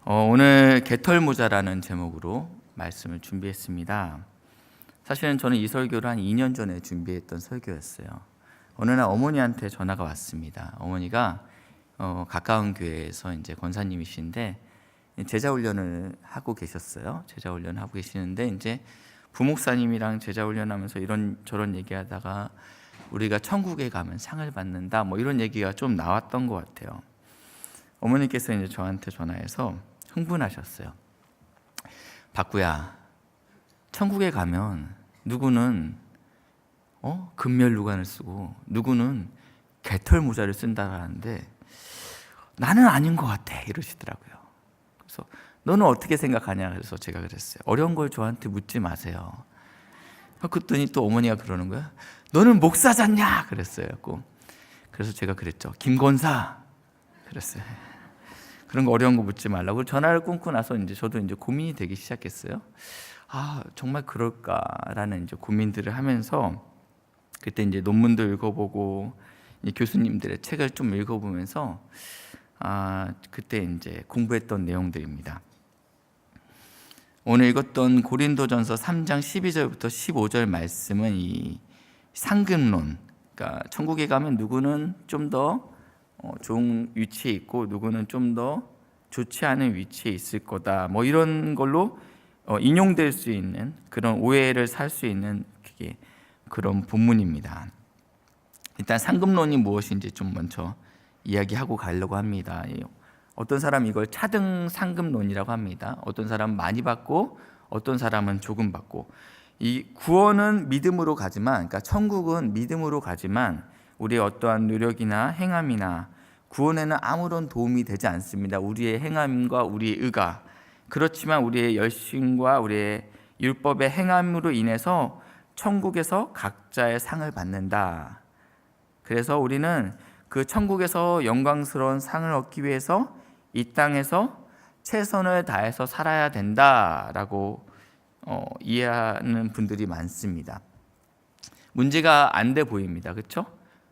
오늘 개털모자라는 제목으로 말씀을 준비했습니다. 사실은 저는 이 설교를 한 2년 전에 준비했던 설교였어요. 어느 날 어머니한테 전화가 왔습니다. 어머니가 가까운 교회에서 이제 권사님이신데 제자 훈련을 하고 계셨어요. 제자 훈련을 하고 계시는데 이제 부목사님이랑 제자 훈련하면서 이런 저런 얘기하다가 우리가 천국에 가면 상을 받는다 뭐 이런 얘기가 좀 나왔던 것 같아요. 어머니께서 이제 저한테 전화해서 흥분하셨어요. 박구야, 천국에 가면 누구는 금멸루간을 쓰고 누구는 개털 모자를 쓴다라는데 나는 아닌 것 같아 이러시더라고요. 그래서 너는 어떻게 생각하냐 그래서 제가 그랬어요. 어려운 걸 저한테 묻지 마세요. 그랬더니 또 어머니가 그러는 거야. 너는 목사잖냐 그랬어요. 그래서 제가 그랬죠. 김권사 그랬어요. 그런 거 어려운 거 묻지 말라고. 전화를 끊고 나서 이제 저도 이제 고민이 되기 시작했어요. 정말 그럴까라는 이제 고민들을 하면서 그때 이제 논문도 읽어보고 교수님들의 책을 좀 읽어보면서 그때 이제 공부했던 내용들입니다. 오늘 읽었던 고린도전서 3장 12절부터 15절 말씀은 이 상급론, 그러니까 천국에 가면 누구는 좀 더 좋은 위치에 있고 누구는 좀 더 좋지 않은 위치에 있을 거다 뭐 이런 걸로 인용될 수 있는 그런 오해를 살 수 있는 그런 본문입니다. 일단 상급론이 무엇인지 좀 먼저 이야기하고 가려고 합니다. 어떤 사람은 이걸 차등 상급론이라고 합니다. 어떤 사람은 많이 받고 어떤 사람은 조금 받고. 이 구원은 믿음으로 가지만, 그러니까 천국은 믿음으로 가지만 우리의 어떠한 노력이나 행함이나 구원에는 아무런 도움이 되지 않습니다. 우리의 행함과 우리의 의가. 그렇지만 우리의 열심과 우리의 율법의 행함으로 인해서 천국에서 각자의 상을 받는다. 그래서 우리는 그 천국에서 영광스러운 상을 얻기 위해서 이 땅에서 최선을 다해서 살아야 된다라고 이해하는 분들이 많습니다. 문제가 안 돼 보입니다. 그렇죠?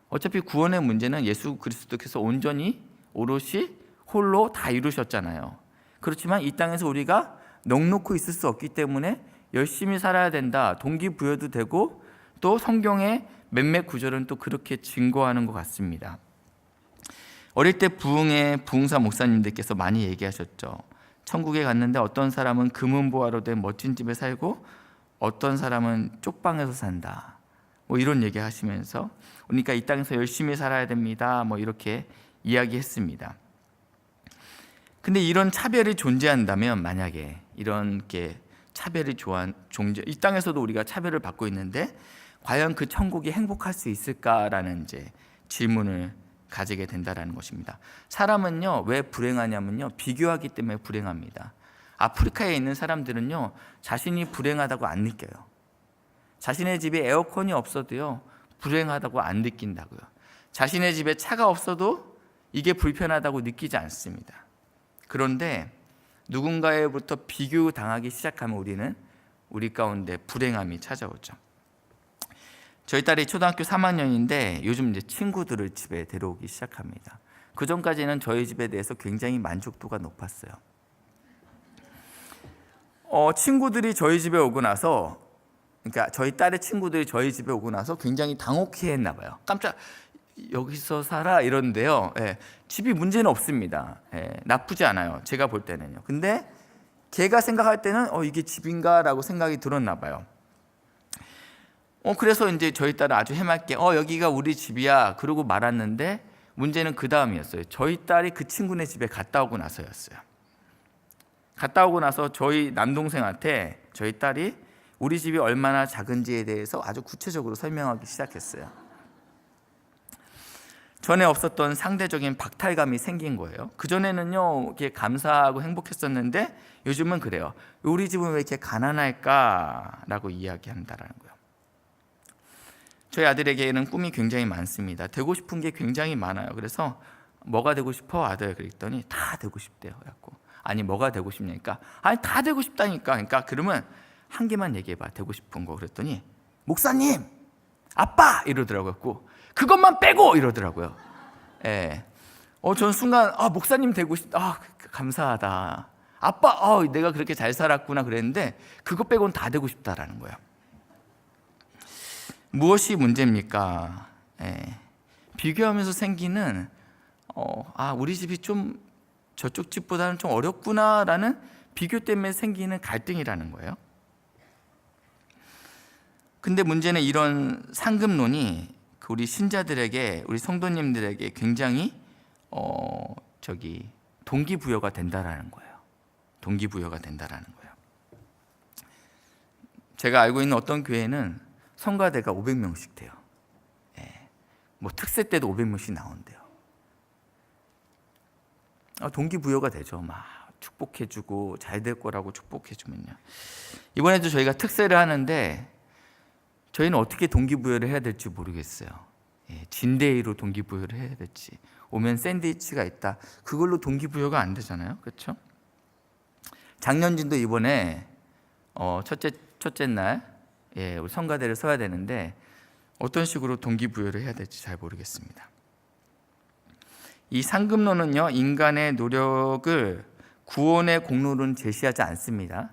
어차피 구원의 문제는 예수 그리스도께서 온전히 오롯이 홀로 다 이루셨잖아요. 그렇지만 이 땅에서 우리가 넉놓고 있을 수 없기 때문에 열심히 살아야 된다. 동기부여도 되고 또 성경의 몇몇 구절은 또 그렇게 증거하는 것 같습니다. 어릴 때 부흥의 부흥사 목사님들께서 많이 얘기하셨죠. 천국에 갔는데 어떤 사람은 금은보화로 된 멋진 집에 살고 어떤 사람은 쪽방에서 산다. 뭐 이런 얘기 하시면서 그러니까 이 땅에서 열심히 살아야 됩니다. 뭐 이렇게 이야기했습니다. 근데 이런 차별이 존재한다면 만약에 이런 게 차별이 이 땅에서도 우리가 차별을 받고 있는데 과연 그 천국이 행복할 수 있을까라는 이제 질문을 가지게 된다라는 것입니다. 사람은요 왜 불행하냐면요 비교하기 때문에 불행합니다. 아프리카에 있는 사람들은요 자신이 불행하다고 안 느껴요. 자신의 집에 에어컨이 없어도요 불행하다고 안 느낀다고요. 자신의 집에 차가 없어도 이게 불편하다고 느끼지 않습니다. 그런데 누군가에부터 비교당하기 시작하면 우리는 우리 가운데 불행함이 찾아오죠. 저희 딸이 초등학교 3학년인데 요즘 이제 친구들을 집에 데려오기 시작합니다. 그 전까지는 저희 집에 대해서 굉장히 만족도가 높았어요. 친구들이 저희 집에 오고 나서, 그러니까 저희 딸의 친구들이 저희 집에 오고 나서 굉장히 당혹해했나 봐요. 깜짝 여기서 살아 이러는데요. 집이 문제는 없습니다. 나쁘지 않아요. 제가 볼 때는요. 근데 걔가 생각할 때는 이게 집인가라고 생각이 들었나 봐요. 그래서 이제 저희 딸은 아주 해맑게 여기가 우리 집이야 그러고 말았는데 문제는 그 다음이었어요. 저희 딸이 그 친구네 집에 갔다 오고 나서였어요. 갔다 오고 나서 저희 남동생한테 저희 딸이 우리 집이 얼마나 작은지에 대해서 아주 구체적으로 설명하기 시작했어요. 전에 없었던 상대적인 박탈감이 생긴 거예요. 그전에는요 이렇게 감사하고 행복했었는데 요즘은 그래요. 우리 집은 왜 이렇게 가난할까라고 이야기한다라는 거예요. 저희 아들에게는 꿈이 굉장히 많습니다. 되고 싶은 게 굉장히 많아요. 그래서 뭐가 되고 싶어 아들 그랬더니 다 되고 싶대요. 그래갖고 아니 뭐가 되고 싶냐니까 아니 다 되고 싶다니까. 그러니까 그러면 한 개만 얘기해봐 되고 싶은 거. 그랬더니 목사님 아빠 이러더라고요. 그것만 빼고 이러더라고요. 저는 순간 목사님 되고 싶다. 감사하다. 아빠, 내가 그렇게 잘 살았구나 그랬는데 그거 빼고는 다 되고 싶다라는 거예요. 무엇이 문제입니까? 비교하면서 생기는 우리 집이 좀 저쪽 집보다는 좀 어렵구나라는 비교 때문에 생기는 갈등이라는 거예요. 근데 문제는 이런 상급론이 우리 신자들에게, 우리 성도님들에게 굉장히 동기부여가 된다라는 거예요. 동기부여가 된다라는 거예요. 제가 알고 있는 어떤 교회는 성가대가 500명씩 돼요. 뭐 특세 때도 500명씩 나온대요. 동기부여가 되죠. 막 축복해주고 잘 될 거라고 축복해주면요. 이번에도 저희가 특세를 하는데 저희는 어떻게 동기부여를 해야 될지 모르겠어요. 진데이로 동기부여를 해야 될지, 오면 샌드위치가 있다, 그걸로 동기부여가 안 되잖아요. 그렇죠? 장년진도 이번에 첫째 날 우리 성가대를 서야 되는데 어떤 식으로 동기부여를 해야 될지 잘 모르겠습니다. 이 상급론은요, 인간의 노력을 구원의 공로는 제시하지 않습니다.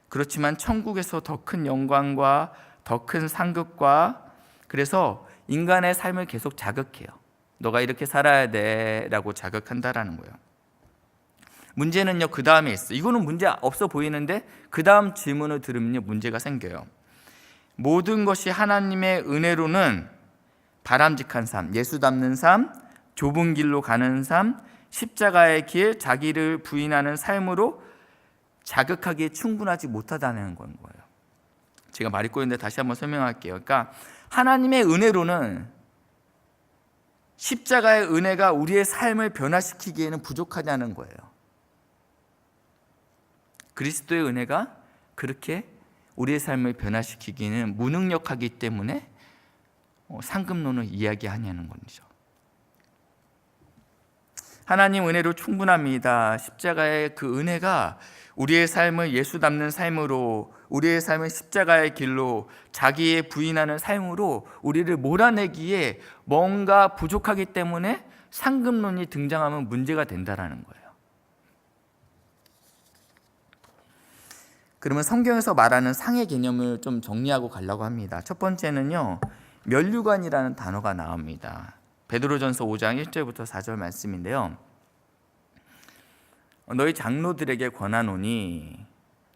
그렇지만 천국에서 더 큰 영광과 더 큰 상급과, 그래서 인간의 삶을 계속 자극해요. 너가 이렇게 살아야 돼 라고 자극한다라는 거예요. 문제는요, 그 다음에 있어요. 이거는 문제 없어 보이는데 그 다음 질문을 들으면요, 문제가 생겨요. 모든 것이 하나님의 은혜로는 바람직한 삶, 예수 닮는 삶, 좁은 길로 가는 삶, 십자가의 길, 자기를 부인하는 삶으로 자극하기에 충분하지 못하다는 건 거예요. 제가 말이 꼬였는데 다시 한번 설명할게요. 그러니까 하나님의 은혜로는, 십자가의 은혜가 우리의 삶을 변화시키기에는 부족하냐는 거예요. 그리스도의 은혜가 그렇게 우리의 삶을 변화시키기는 무능력하기 때문에 상급론을 이야기하냐는 거죠. 하나님 은혜로 충분합니다. 십자가의 그 은혜가 우리의 삶을 예수 닮는 삶으로, 우리의 삶을 십자가의 길로, 자기의 부인하는 삶으로 우리를 몰아내기에 뭔가 부족하기 때문에 상급론이 등장하면 문제가 된다는 거예요. 그러면 성경에서 말하는 상의 개념을 좀 정리하고 가려고 합니다. 첫 번째는요, 면류관이라는 단어가 나옵니다. 베드로전서 5장 1절부터 4절 말씀인데요. 너희 장로들에게 권하노니,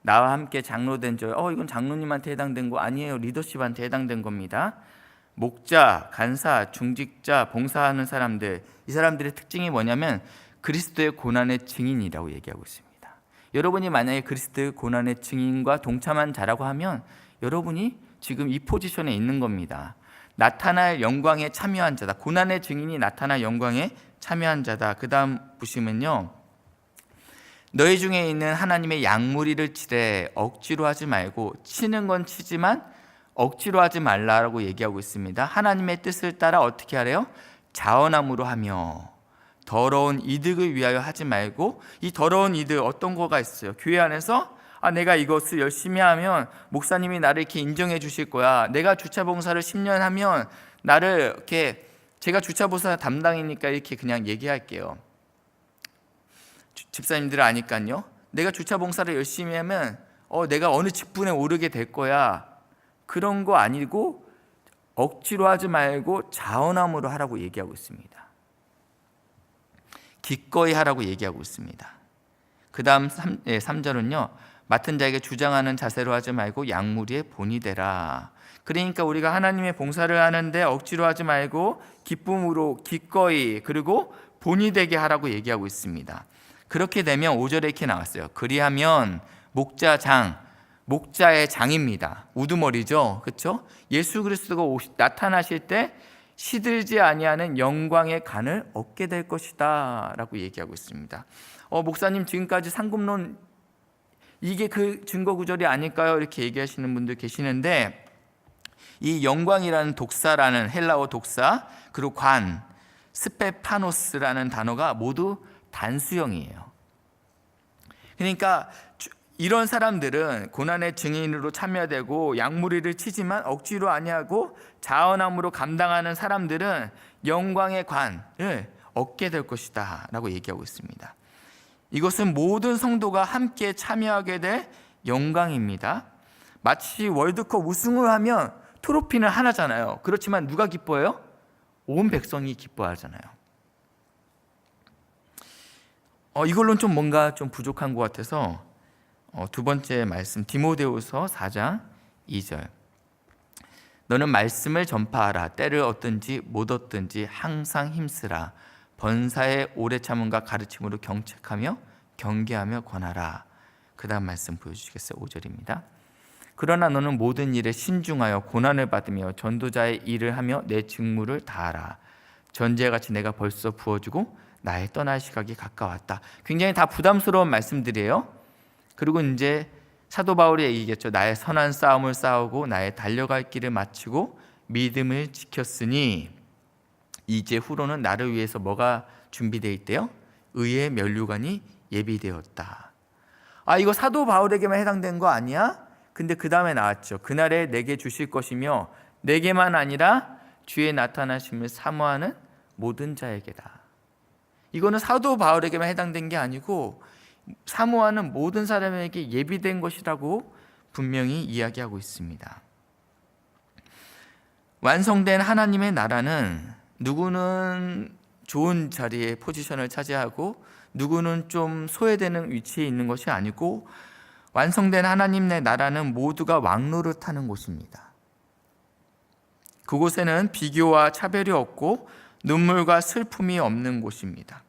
나와 함께 장로된 줄, 이건 장로님한테 해당된 거 아니에요. 리더십한테 해당된 겁니다. 목자, 간사, 중직자, 봉사하는 사람들, 이 사람들의 특징이 뭐냐면 그리스도의 고난의 증인이라고 얘기하고 있습니다. 여러분이 만약에 그리스도의 고난의 증인과 동참한 자라고 하면 여러분이 지금 이 포지션에 있는 겁니다. 나타날 영광에 참여한 자다. 고난의 증인이 나타날 영광에 참여한 자다. 그 다음 보시면요, 너희 중에 있는 하나님의 양무리를 치되 억지로 하지 말고, 치는 건 치지만 억지로 하지 말라라고 얘기하고 있습니다. 하나님의 뜻을 따라 어떻게 하래요? 자원함으로 하며 더러운 이득을 위하여 하지 말고. 이 더러운 이득, 어떤 거가 있어요? 교회 안에서 내가 이것을 열심히 하면 목사님이 나를 이렇게 인정해 주실 거야. 내가 주차 봉사를 10년 하면 나를 이렇게, 제가 주차 봉사 담당이니까 이렇게 그냥 얘기할게요. 집사님들 아니까요. 내가 주차 봉사를 열심히 하면 내가 어느 직분에 오르게 될 거야. 그런 거 아니고 억지로 하지 말고 자원함으로 하라고 얘기하고 있습니다. 기꺼이 하라고 얘기하고 있습니다. 그 다음 3절은요, 맡은 자에게 주장하는 자세로 하지 말고 양무리의 본이 되라. 그러니까 우리가 하나님의 봉사를 하는데 억지로 하지 말고 기쁨으로, 기꺼이, 그리고 본이 되게 하라고 얘기하고 있습니다. 그렇게 되면 5절에 이렇게 나왔어요. 그리하면 목자의 장입니다. 우두머리죠, 그렇죠? 예수 그리스도가 나타나실 때 시들지 아니하는 영광의 간을 얻게 될 것이다 라고 얘기하고 있습니다. 목사님, 지금까지 상급론 이게 그 증거 구절이 아닐까요? 이렇게 얘기하시는 분들 계시는데, 이 영광이라는 독사라는 헬라어 독사, 그리고 관, 스페파노스라는 단어가 모두 단수형이에요. 그러니까 이런 사람들은 고난의 증인으로 참여되고 양무리를 치지만 억지로 아니하고 자원함으로 감당하는 사람들은 영광의 관을 얻게 될 것이다 라고 얘기하고 있습니다. 이것은 모든 성도가 함께 참여하게 될 영광입니다. 마치 월드컵 우승을 하면 트로피는 하나잖아요. 그렇지만 누가 기뻐해요? 온 백성이 기뻐하잖아요. 이걸로는 좀 뭔가 좀 부족한 것 같아서 두 번째 말씀, 디모데후서 4장 2절. 너는 말씀을 전파하라. 때를 얻든지 못 얻든지 항상 힘쓰라. 번사의 오래 참음과 가르침으로 경책하며 경계하며 권하라. 그 다음 말씀 보여주시겠어요? 5절입니다. 그러나 너는 모든 일에 신중하여 고난을 받으며 전도자의 일을 하며 내 직무를 다하라. 전제같이 내가 벌써 부어주고 나의 떠날 시각이 가까웠다. 굉장히 다 부담스러운 말씀들이에요. 그리고 이제 사도 바울이 얘기했죠. 나의 선한 싸움을 싸우고 나의 달려갈 길을 마치고 믿음을 지켰으니 이제 후로는 나를 위해서 뭐가 준비되어 있대요? 의의 면류관이 예비되었다. 이거 사도 바울에게만 해당된 거 아니야? 근데 그 다음에 나왔죠. 그날에 내게 주실 것이며 내게만 아니라 주의 나타나심을 사모하는 모든 자에게다. 이거는 사도 바울에게만 해당된 게 아니고 사모하는 모든 사람에게 예비된 것이라고 분명히 이야기하고 있습니다. 완성된 하나님의 나라는 누구는 좋은 자리에 포지션을 차지하고 누구는 좀 소외되는 위치에 있는 것이 아니고 완성된 하나님의 나라는 모두가 왕로를 타는 곳입니다. 그곳에는 비교와 차별이 없고 눈물과 슬픔이 없는 곳입니다.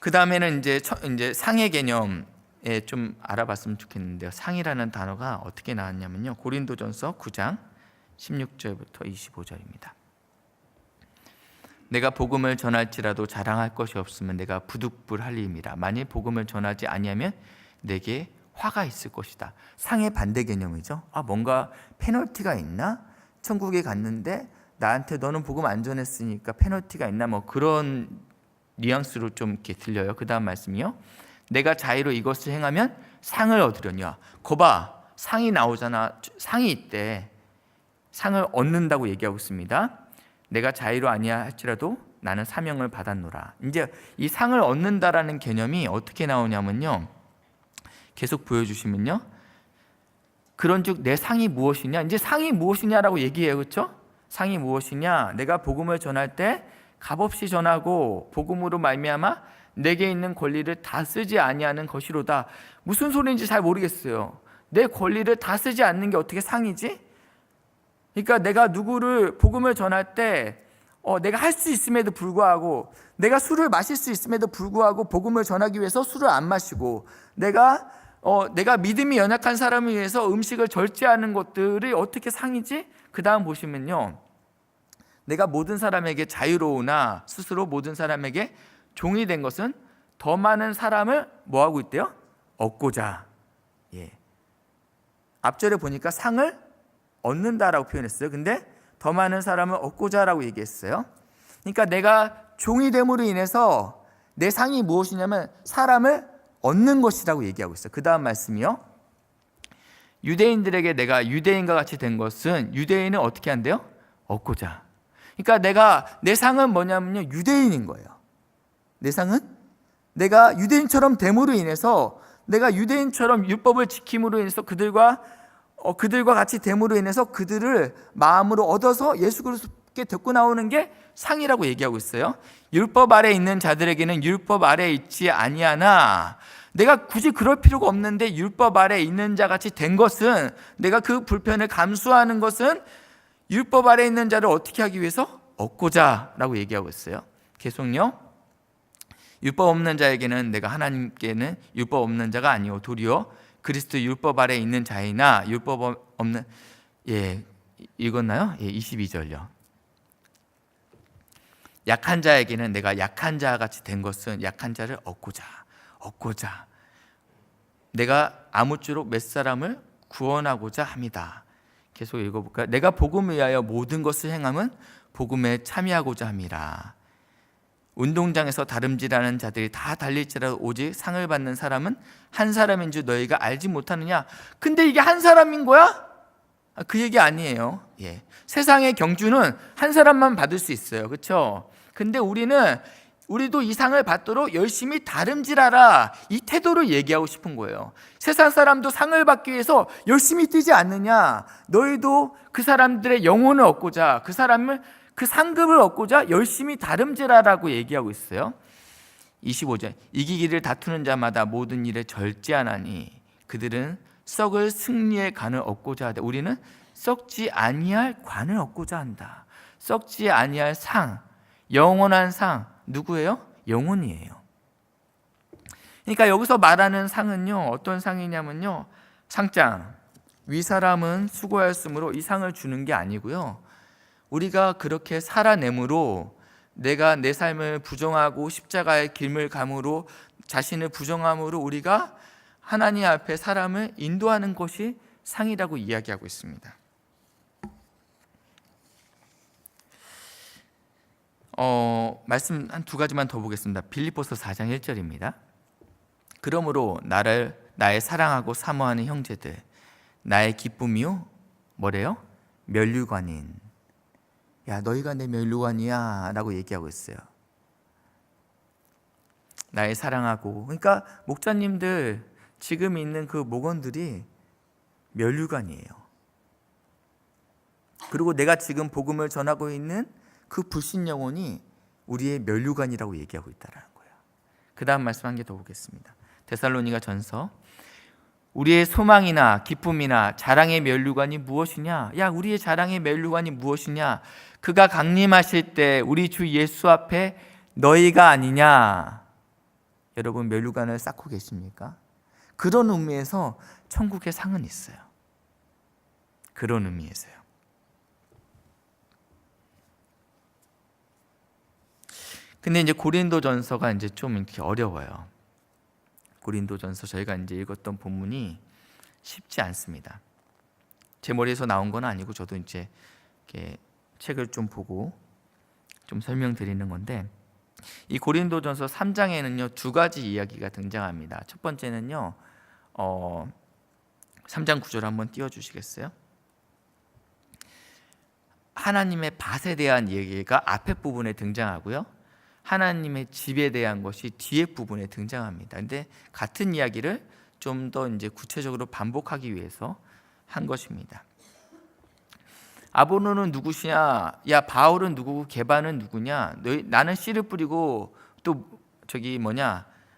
그 다음에는 이제 상의 개념에 좀 알아봤으면 좋겠는데요. 상이라는 단어가 어떻게 나왔냐면요. 고린도전서 9장 16절부터 25절입니다. 내가 복음을 전할지라도 자랑할 것이 없으면 내가 부득불할림이라. 만일 복음을 전하지 아니하면 내게 화가 있을 것이다. 상의 반대 개념이죠. 뭔가 페널티가 있나? 천국에 갔는데 나한테 너는 복음 안 전했으니까 페널티가 있나? 뭐 그런 뉘앙스로 좀 이렇게 들려요. 그 다음 말씀이요. 내가 자의로 이것을 행하면 상을 얻으려냐. 거봐, 상이 나오잖아. 상이 있대. 상을 얻는다고 얘기하고 있습니다. 내가 자의로 아니야 할지라도 나는 사명을 받았노라. 이제 이 상을 얻는다라는 개념이 어떻게 나오냐면요. 계속 보여주시면요. 그런즉 내 상이 무엇이냐? 이제 상이 무엇이냐라고 얘기해요. 그렇죠? 상이 무엇이냐? 내가 복음을 전할 때 값없이 전하고 복음으로 말미암아 내게 있는 권리를 다 쓰지 아니하는 것이로다. 무슨 소리인지 잘 모르겠어요. 내 권리를 다 쓰지 않는 게 어떻게 상이지? 그러니까 내가 누구를 복음을 전할 때 내가 할 수 있음에도 불구하고 내가 술을 마실 수 있음에도 불구하고 복음을 전하기 위해서 술을 안 마시고 내가 믿음이 연약한 사람을 위해서 음식을 절제하는 것들이 어떻게 상이지? 그 다음 보시면요. 내가 모든 사람에게 자유로우나 스스로 모든 사람에게 종이 된 것은 더 많은 사람을 뭐하고 있대요? 얻고자. 앞절에 보니까 상을 얻는다라고 표현했어요. 근데 더 많은 사람을 얻고자라고 얘기했어요. 그러니까 내가 종이 됨으로 인해서 내 상이 무엇이냐면 사람을 얻는 것이라고 얘기하고 있어요. 그 다음 말씀이요. 유대인들에게 내가 유대인과 같이 된 것은 유대인은 어떻게 한대요? 얻고자. 그러니까 내 상은 뭐냐면요. 유대인인 거예요. 내 상은 내가 유대인처럼 됨으로 인해서 내가 유대인처럼 율법을 지킴으로 인해서 그들과 같이 됨으로 인해서 그들을 마음으로 얻어서 예수 그리스도께 데리고 나오는 게 상이라고 얘기하고 있어요. 율법 아래 있는 자들에게는 율법 아래 있지 아니하나 내가 굳이 그럴 필요가 없는데 율법 아래 있는 자 같이 된 것은 내가 그 불편을 감수하는 것은 율법 아래 있는 자를 어떻게 하기 위해서? 얻고자 라고 얘기하고 있어요. 계속요. 율법 없는 자에게는 내가 하나님께는 율법 없는 자가 아니오 도리어 그리스도 율법 아래 있는 자이나 율법 없는 읽었나요? 22절요. 약한 자에게는 내가 약한 자 같이 된 것은 약한 자를 얻고자 내가 아무쪼록 몇 사람을 구원하고자 함이다. 계속 읽어볼까요? 내가 복음을 위하여 모든 것을 행함은 복음에 참여하고자 함이라. 운동장에서 다름질하는 자들이 다 달릴지라도 오직 상을 받는 사람은 한 사람인 줄 너희가 알지 못하느냐? 근데 이게 한 사람인 거야? 그 얘기 아니에요. 세상의 경주는 한 사람만 받을 수 있어요. 그렇죠? 근데 우리는 우리도 이 상을 받도록 열심히 다름질하라, 이 태도를 얘기하고 싶은 거예요. 세상 사람도 상을 받기 위해서 열심히 뛰지 않느냐? 너희도 그 사람들의 영혼을 얻고자, 그 사람을, 그 상급을 얻고자 열심히 다름질하라고 얘기하고 있어요. 25절, 이기기를 다투는 자마다 모든 일에 절제하나니 그들은 썩을 승리의 관을 얻고자 하되 우리는 썩지 아니할 관을 얻고자 한다. 썩지 아니할 상, 영원한 상, 누구예요? 영혼이에요. 그러니까 여기서 말하는 상은요, 어떤 상이냐면요, 상장, 위 사람은 수고하였으므로 이 상을 주는 게 아니고요, 우리가 그렇게 살아내므로, 내가 내 삶을 부정하고 십자가의 길을 감으로, 자신을 부정함으로 우리가 하나님 앞에 사람을 인도하는 것이 상이라고 이야기하고 있습니다. 말씀 한 두 가지만 더 보겠습니다. 빌립보서 4장 1절입니다. 그러므로 나의 사랑하고 사모하는 형제들, 나의 기쁨이요, 뭐래요? 면류관인. 야, 너희가 내 면류관이야 라고 얘기하고 있어요. 나의 사랑하고, 그러니까 목자님들, 지금 있는 그 목원들이 면류관이에요. 그리고 내가 지금 복음을 전하고 있는 그 불신 영혼이 우리의 면류관이라고 얘기하고 있다는 거예요. 그 다음 말씀 한 개 더 보겠습니다. 데살로니가 전서, 우리의 소망이나 기쁨이나 자랑의 면류관이 무엇이냐? 야, 우리의 자랑의 면류관이 무엇이냐? 그가 강림하실 때 우리 주 예수 앞에 너희가 아니냐? 여러분, 면류관을 쌓고 계십니까? 그런 의미에서 천국의 상은 있어요. 그런 의미에서요. 근데 이제 고린도전서가 이제 좀 이렇게 어려워요. 고린도전서 저희가 이제 읽었던 본문이 쉽지 않습니다. 제 머리에서 나온 건 아니고 저도 이제 이렇게 책을 좀 보고 좀 설명드리는 건데, 이 고린도전서 3장에는요 두 가지 이야기가 등장합니다. 첫 번째는요 3장 9절 한번 띄워주시겠어요? 하나님의 밭에 대한 얘기가 앞에 부분에 등장하고요, 하나님의 집에 대한 것이 뒤에 부분에 등장합니다. 근데 같은 이야기를 좀 더 이제 구체적으로 반복하기 위해서 한 것입니다. 아볼로는 누구시냐? 야, 바울은 누구고 게바는 누구냐? 나는 씨를 뿌리고 또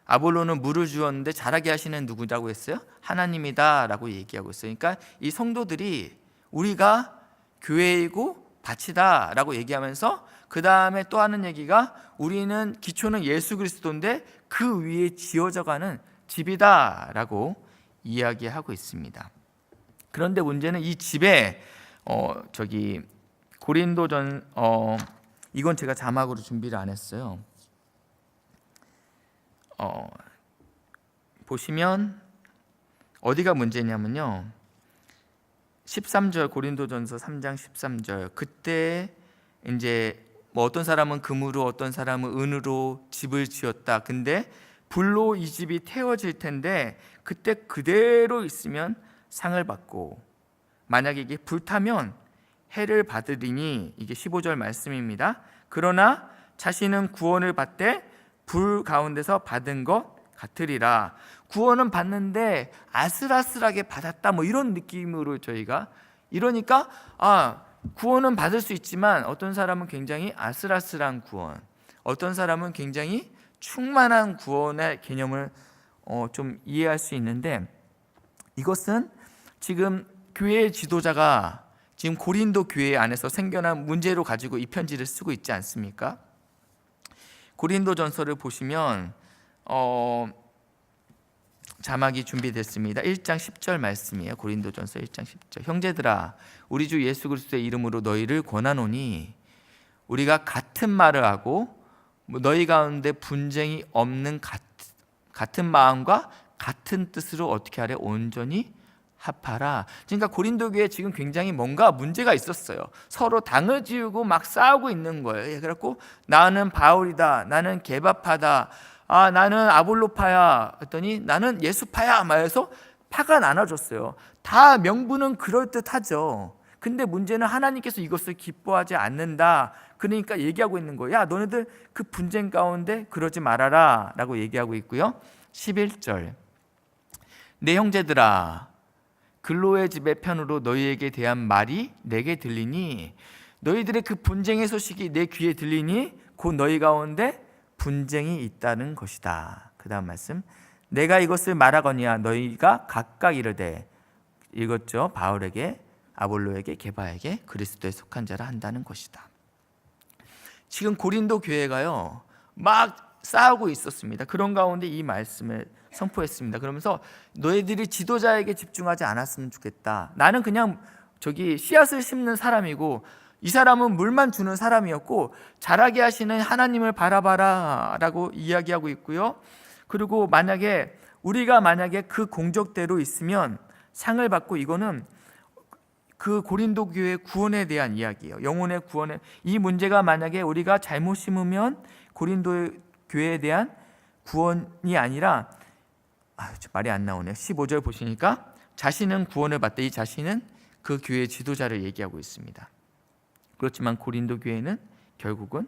아볼로는 물을 주었는데 자라게 하시는 누구라고 했어요? 하나님이다라고 얘기하고 있어요. 그러니까 이 성도들이 우리가 교회이고 밭이다라고 얘기하면서 그 다음에 또 하는 얘기가 우리는 기초는 예수 그리스도인데 그 위에 지어져가는 집이다라고 이야기하고 있습니다. 그런데 문제는 이 집에 고린도전 이건 제가 자막으로 준비를 안 했어요. 보시면 어디가 문제냐면요, 13절, 고린도전서 3장 13절, 그때 이제 어떤 사람은 금으로 어떤 사람은 은으로 집을 지었다. 근데 불로 이 집이 태워질 텐데 그때 그대로 있으면 상을 받고, 만약에 이게 불타면 해를 받으리니, 이게 15절 말씀입니다. 그러나 자신은 구원을 받되 불 가운데서 받은 것 같으리라. 구원은 받는데 아슬아슬하게 받았다, 이런 느낌으로 저희가, 이러니까 구원은 받을 수 있지만 어떤 사람은 굉장히 아슬아슬한 구원, 어떤 사람은 굉장히 충만한 구원의 개념을 좀 이해할 수 있는데, 이것은 지금 교회의 지도자가 지금 고린도 교회 안에서 생겨난 문제로 가지고 이 편지를 쓰고 있지 않습니까? 고린도전서를 보시면 자막이 준비됐습니다. 1장 10절 말씀이에요. 고린도전서 1장 10절. 형제들아, 우리 주 예수 그리스도의 이름으로 너희를 권하노니 우리가 같은 말을 하고 너희 가운데 분쟁이 없는 같은 마음과 같은 뜻으로 어떻게 하래? 온전히 합하라. 그러니까 고린도 교회에 지금 굉장히 뭔가 문제가 있었어요. 서로 당을 지우고 막 싸우고 있는 거예요. 그래갖고 나는 바울이다, 나는 게바파다, 나는 아볼로파야 했더니 나는 예수파야 말해서 파가 나눠졌어요. 다 명분은 그럴듯하죠. 근데 문제는 하나님께서 이것을 기뻐하지 않는다. 그러니까 얘기하고 있는 거예요. 야, 너네들 그 분쟁 가운데 그러지 말아라 라고 얘기하고 있고요. 11절, 내 형제들아, 글로의 집의 편으로 너희에게 대한 말이 내게 들리니, 너희들의 그 분쟁의 소식이 내 귀에 들리니 곧 너희 가운데 분쟁이 있다는 것이다. 그 다음 말씀, 내가 이것을 말하거니와 너희가 각각 이르되, 읽었죠? 바울에게, 아볼로에게, 게바에게 그리스도에 속한 자라 한다는 것이다. 지금 고린도 교회가요 막 싸우고 있었습니다. 그런 가운데 이 말씀을 선포했습니다. 그러면서 너희들이 지도자에게 집중하지 않았으면 좋겠다. 나는 그냥 씨앗을 심는 사람이고 이 사람은 물만 주는 사람이었고 자라게 하시는 하나님을 바라봐라 라고 이야기하고 있고요. 그리고 우리가 만약에 그 공적대로 있으면 상을 받고, 이거는 그 고린도 교회의 구원에 대한 이야기예요. 영혼의 구원에, 이 문제가 만약에 우리가 잘못 심으면 고린도 교회에 대한 구원이 아니라, 말이 안 나오네요. 15절 보시니까 자신은 구원을 받되, 이 자신은 그 교회의 지도자를 얘기하고 있습니다. 그렇지만 고린도 교회는 결국은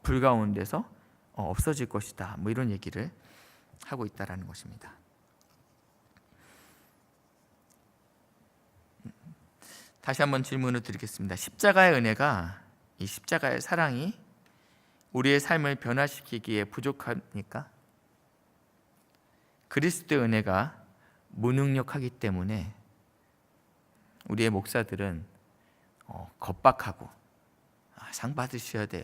불 가운데서 없어질 것이다, 뭐 이런 얘기를 하고 있다라는 것입니다. 다시 한번 질문을 드리겠습니다. 십자가의 은혜가, 이 십자가의 사랑이 우리의 삶을 변화시키기에 부족합니까? 그리스도의 은혜가 무능력하기 때문에 우리의 목사들은 겁박하고 상 받으셔야 돼요.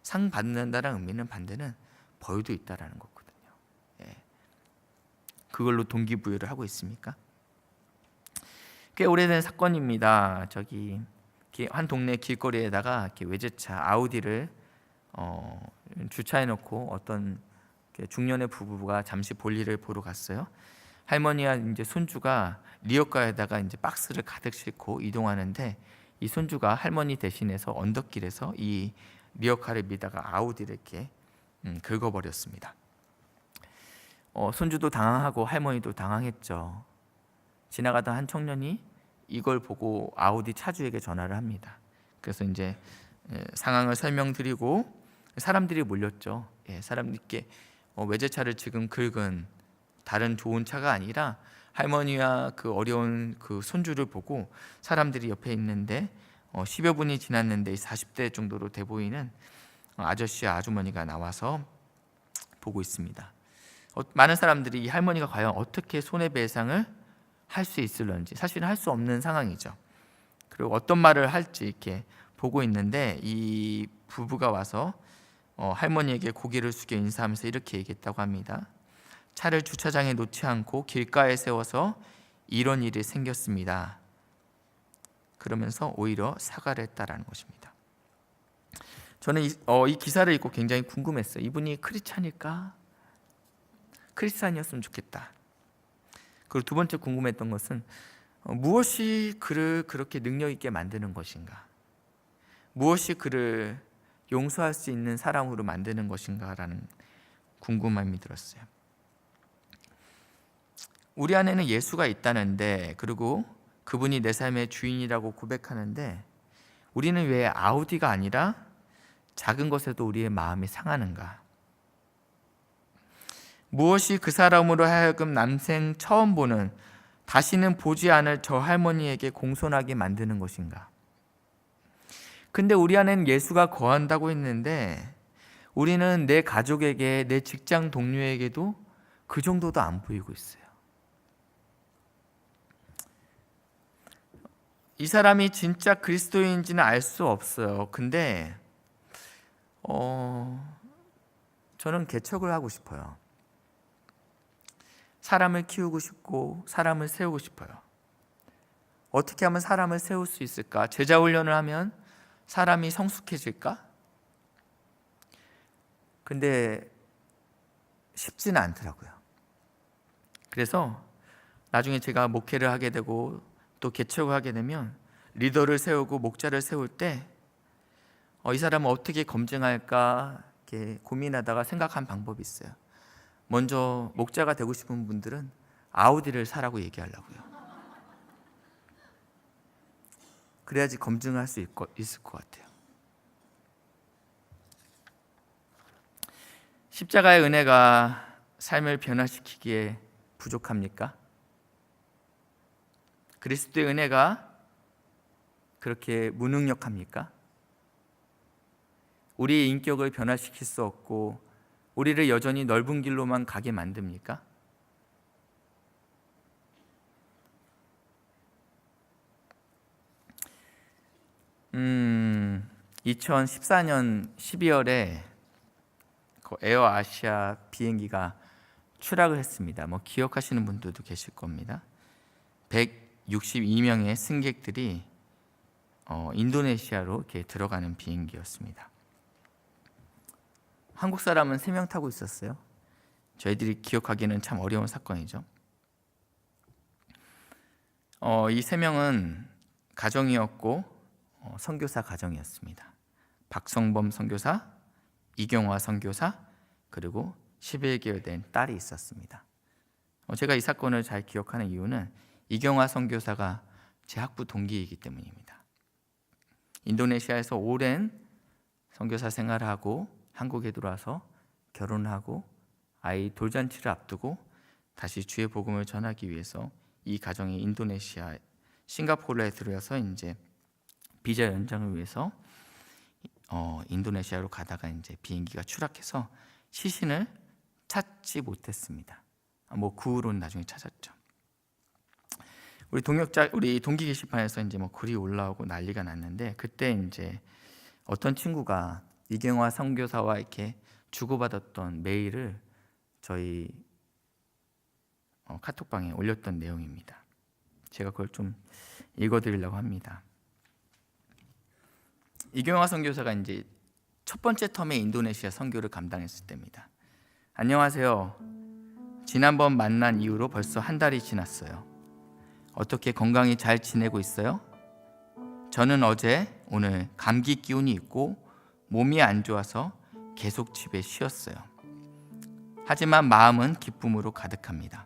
상 받는다는 의미는 반대는 벌도 있다라는 거거든요. 그걸로 동기부여를 하고 있습니까? 꽤 오래된 사건입니다. 한 동네 길거리에다가 이렇게 외제차 아우디를 주차해놓고 어떤 중년의 부부가 잠시 볼일을 보러 갔어요. 할머니와 이제 손주가 리어카에다가 이제 박스를 가득 싣고 이동하는데, 이 손주가 할머니 대신해서 언덕길에서 이 리어카를 밀다가 아우디를 이렇게 긁어버렸습니다. 손주도 당황하고 할머니도 당황했죠. 지나가던 한 청년이 이걸 보고 아우디 차주에게 전화를 합니다. 그래서 이제 상황을 설명드리고 사람들이 몰렸죠. 사람들께 외제차를 지금 긁은 다른 좋은 차가 아니라 할머니와 그 어려운 그 손주를 보고 사람들이 옆에 있는데 10여 분이 지났는데 40대 정도로 돼 보이는 아저씨와 아주머니가 나와서 보고 있습니다. 많은 사람들이 이 할머니가 과연 어떻게 손해배상을 할 수 있을런지, 사실은 할 수 없는 상황이죠. 그리고 어떤 말을 할지 이렇게 보고 있는데, 이 부부가 와서 할머니에게 고개를 숙여 인사하면서 이렇게 얘기했다고 합니다. 차를 주차장에 놓지 않고 길가에 세워서 이런 일이 생겼습니다. 그러면서 오히려 사과를 했다라는 것입니다. 저는 이 기사를 읽고 굉장히 궁금했어요. 이분이 크리스찬일까? 크리스찬이었으면 좋겠다. 그리고 두 번째 궁금했던 것은 무엇이 그를 그렇게 능력 있게 만드는 것인가? 무엇이 그를 용서할 수 있는 사람으로 만드는 것인가라는 궁금함이 들었어요. 우리 안에는 예수가 있다는데, 그리고 그분이 내 삶의 주인이라고 고백하는데, 우리는 왜 아우디가 아니라 작은 것에도 우리의 마음이 상하는가? 무엇이 그 사람으로 하여금 남생 처음 보는, 다시는 보지 않을 저 할머니에게 공손하게 만드는 것인가? 근데 우리 안에는 예수가 거한다고 했는데, 우리는 내 가족에게, 내 직장 동료에게도 그 정도도 안 보이고 있어요. 이 사람이 진짜 그리스도인지는 알 수 없어요. 근데 저는 개척을 하고 싶어요. 사람을 키우고 싶고 사람을 세우고 싶어요. 어떻게 하면 사람을 세울 수 있을까? 제자 훈련을 하면 사람이 성숙해질까? 근데 쉽지는 않더라고요. 그래서 나중에 제가 목회를 하게 되고 또 개척을 하게 되면 리더를 세우고 목자를 세울 때 이 사람은 어떻게 검증할까 이렇게 고민하다가 생각한 방법이 있어요. 먼저 목자가 되고 싶은 분들은 아우디를 사라고 얘기하려고요. 그래야지 검증할 수 있을 것 같아요. 십자가의 은혜가 삶을 변화시키기에 부족합니까? 그리스도의 은혜가 그렇게 무능력합니까? 우리의 인격을 변화시킬 수 없고 우리를 여전히 넓은 길로만 가게 만듭니까? 2014년 12월에 에어 아시아 비행기가 추락을 했습니다. 기억하시는 분들도 계실 겁니다. 162명의 승객들이 인도네시아로 이렇게 들어가는 비행기였습니다. 한국 사람은 3명 타고 있었어요. 저희들이 기억하기는 참 어려운 사건이죠. 이 3명은 가정이었고 선교사 가정이었습니다. 박성범 선교사, 이경화 선교사, 그리고 11개월 된 딸이 있었습니다. 제가 이 사건을 잘 기억하는 이유는 이경화 선교사가 제 학부 동기이기 때문입니다. 인도네시아에서 오랜 선교사 생활을 하고 한국에 들어와서 결혼하고 아이 돌잔치를 앞두고 다시 주의 복음을 전하기 위해서 이 가정이 인도네시아, 싱가포르에 들어와서 이제 비자 연장을 위해서 인도네시아로 가다가 이제 비행기가 추락해서 시신을 찾지 못했습니다. 그 후로는 나중에 찾았죠. 우리 동기 게시판에서 이제 글이 올라오고 난리가 났는데, 그때 이제 어떤 친구가 이경화 선교사와 이렇게 주고받았던 메일을 저희 카톡방에 올렸던 내용입니다. 제가 그걸 좀 읽어드리려고 합니다. 이경화 선교사가 이제 첫 번째 텀에 인도네시아 선교를 감당했을 때입니다. 안녕하세요. 지난번 만난 이후로 벌써 한 달이 지났어요. 어떻게 건강히 잘 지내고 있어요? 저는 어제 오늘 감기 기운이 있고 몸이 안 좋아서 계속 집에 쉬었어요. 하지만 마음은 기쁨으로 가득합니다.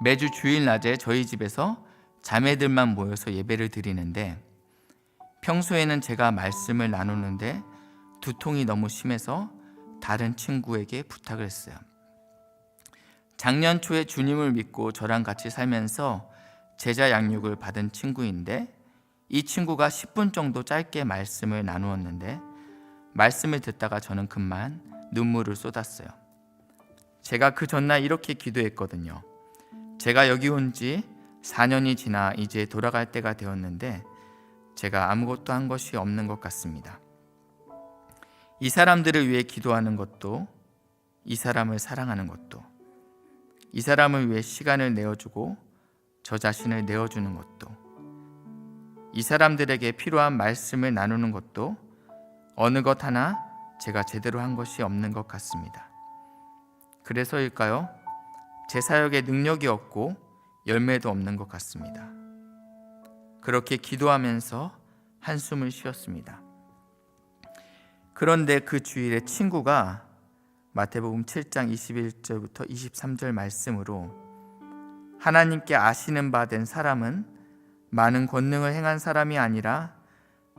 매주 주일 낮에 저희 집에서 자매들만 모여서 예배를 드리는데, 평소에는 제가 말씀을 나누는데 두통이 너무 심해서 다른 친구에게 부탁을 했어요. 작년 초에 주님을 믿고 저랑 같이 살면서 제자 양육을 받은 친구인데, 이 친구가 10분 정도 짧게 말씀을 나누었는데, 말씀을 듣다가 저는 그만 눈물을 쏟았어요. 제가 그 전날 이렇게 기도했거든요. 제가 여기 온 지 4년이 지나 이제 돌아갈 때가 되었는데 제가 아무것도 한 것이 없는 것 같습니다. 이 사람들을 위해 기도하는 것도, 이 사람을 사랑하는 것도, 이 사람을 위해 시간을 내어주고 저 자신을 내어주는 것도, 이 사람들에게 필요한 말씀을 나누는 것도 어느 것 하나 제가 제대로 한 것이 없는 것 같습니다. 그래서일까요? 제 사역에 능력이 없고 열매도 없는 것 같습니다. 그렇게 기도하면서 한숨을 쉬었습니다. 그런데 그 주일에 친구가 마태복음 7장 21절부터 23절 말씀으로 하나님께 아시는 바 된 사람은 많은 권능을 행한 사람이 아니라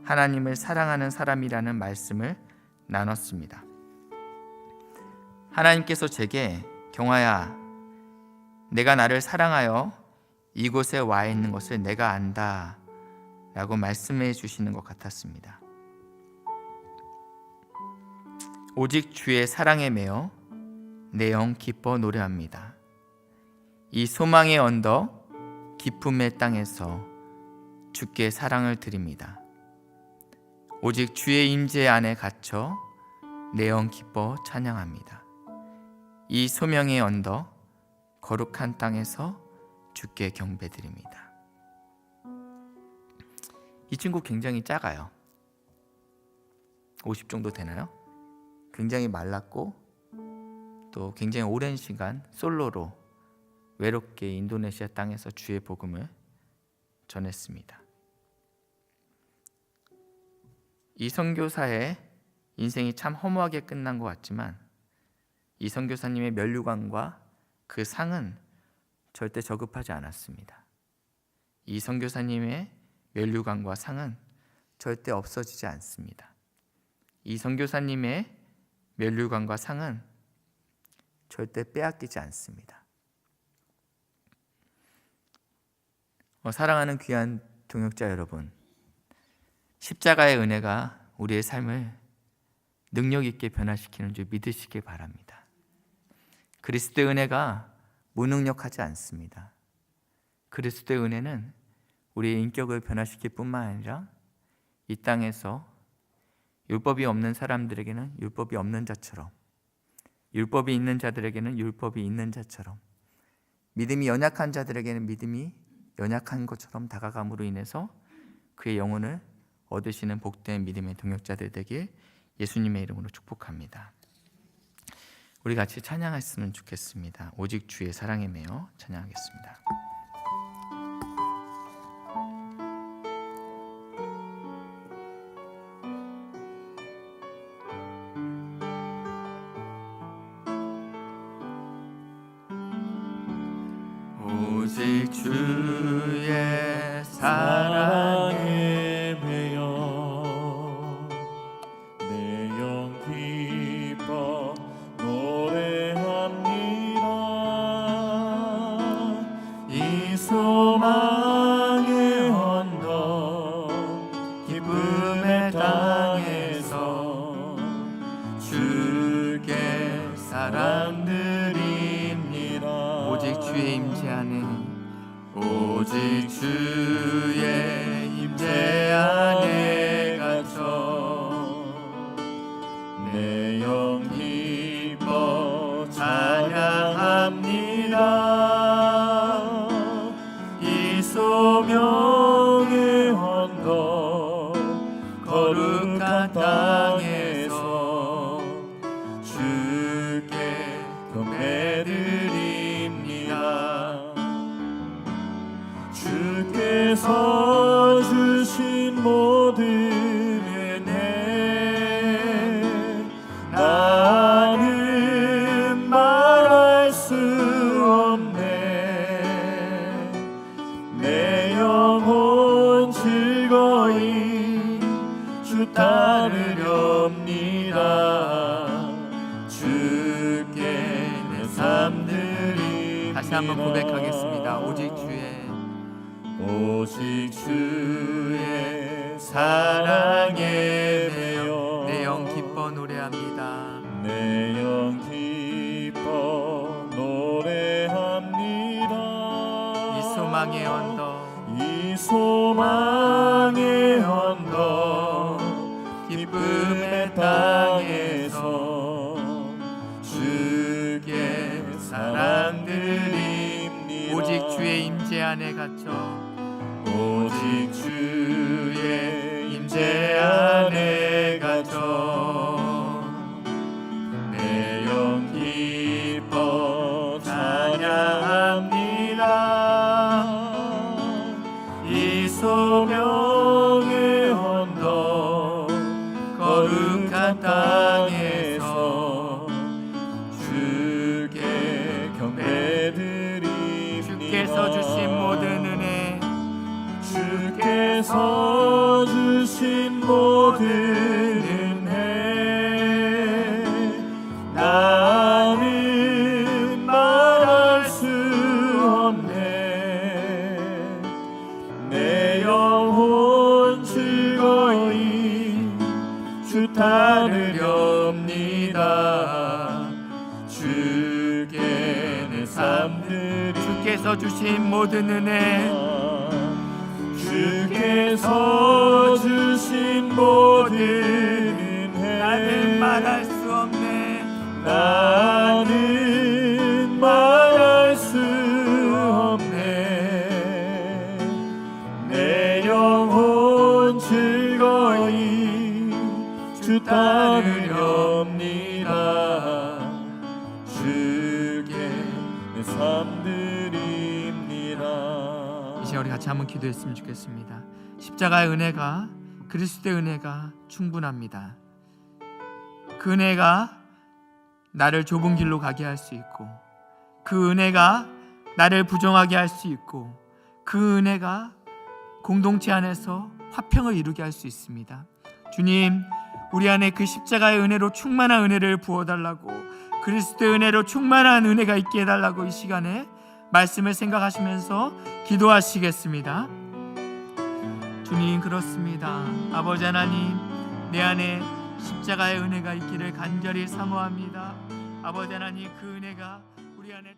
하나님을 사랑하는 사람이라는 말씀을 나눴습니다. 하나님께서 제게 경화야, 내가 나를 사랑하여 이곳에 와 있는 것을 내가 안다 라고 말씀해 주시는 것 같았습니다. 오직 주의 사랑에 매여 내 영 기뻐 노래합니다. 이 소망의 언덕 기쁨의 땅에서 주께 사랑을 드립니다. 오직 주의 임재 안에 갇혀 내 영 기뻐 찬양합니다. 이 소명의 언덕 거룩한 땅에서 주께 경배드립니다. 이 친구 굉장히 작아요. 50 정도 되나요? 굉장히 말랐고 또 굉장히 오랜 시간 솔로로 외롭게 인도네시아 땅에서 주의 복음을 전했습니다. 이 선교사의 인생이 참 허무하게 끝난 것 같지만 이 선교사님의 면류관과 그 상은 절대 저급하지 않았습니다. 이 선교사님의 면류관과 상은 절대 없어지지 않습니다. 이 선교사님의 멸류관과 상은 절대 빼앗기지 않습니다. 사랑하는 귀한 동역자 여러분, 십자가의 은혜가 우리의 삶을 능력 있게 변화시키는 줄 믿으시길 바랍니다. 그리스도의 은혜가 무능력하지 않습니다. 그리스도의 은혜는 우리의 인격을 변화시킬 뿐만 아니라 이 땅에서 율법이 없는 사람들에게는 율법이 없는 자처럼, 율법이 있는 자들에게는 율법이 있는 자처럼, 믿음이 연약한 자들에게는 믿음이 연약한 것처럼 다가감으로 인해서 그의 영혼을 얻으시는 복된 믿음의 동역자들 되길 예수님의 이름으로 축복합니다. 우리 같이 찬양했으면 좋겠습니다. 오직 주의 사랑에 매여 찬양하겠습니다. 오직 주의 사랑에 매여 내 영 기뻐 노래합니다. 이 소망의 언덕 기쁨의 땅에서 주께 사랑 드립니다. 오직 주의 임재 안에, 오직 주의 임재 안에 갇혀 내 영 기뻐 찬양합니다. 이 소명의 언덕 거룩한 땅에서 주께 경배드립니다. 주께서 주신 모든 은혜 나는 말할 수 없네. 내 영혼 즐거이 주 따르렵니다. 주께 내 삶 드립니다. 다시 한번 고백하겠습니다. 오직 주의 사랑에 매여 내 영 기뻐 노래합니다. 내 영 기뻐 노래합니다. 이 소망의 언덕, 이 소망의 언덕 기쁨의 땅에서 주께 사랑 드립니다. 오직 주의 임재 안에 갇혀, 오직 주의 임재 안에 갇혀 내 영 기뻐 찬양합니다. 이 소명의 언덕 거룩한 땅에서 주께 경배드립니다. 주께서 주신 모든 은혜, 주께서 주신 모든 은혜 나는 말할 수 없네. 내 영혼 즐거이 주 따르렵니다. 주께 내 삶 드립니다. 주께서 주신 모든 은혜, 주께서 주신 모든 은혜 나는 말할 수 없네. 나는 말할 수 없네. 내 영혼 즐거이 주 따르렵니다. 주께 내 삶 드립니다. 이 시간 우리 같이 한번 기도했으면 좋겠습니다. 십자가의 은혜가, 그리스도의 은혜가 충분합니다. 그 은혜가 나를 좁은 길로 가게 할 수 있고, 그 은혜가 나를 부정하게 할 수 있고, 그 은혜가 공동체 안에서 화평을 이루게 할 수 있습니다. 주님, 우리 안에 그 십자가의 은혜로 충만한 은혜를 부어달라고, 그리스도의 은혜로 충만한 은혜가 있게 해달라고 이 시간에 말씀을 생각하시면서 기도하시겠습니다. 주님, 그렇습니다. 아버지 하나님, 내 안에 십자가의 은혜가 있기를 간절히 사모합니다. 아버지 하나님, 그 은혜가 우리 안에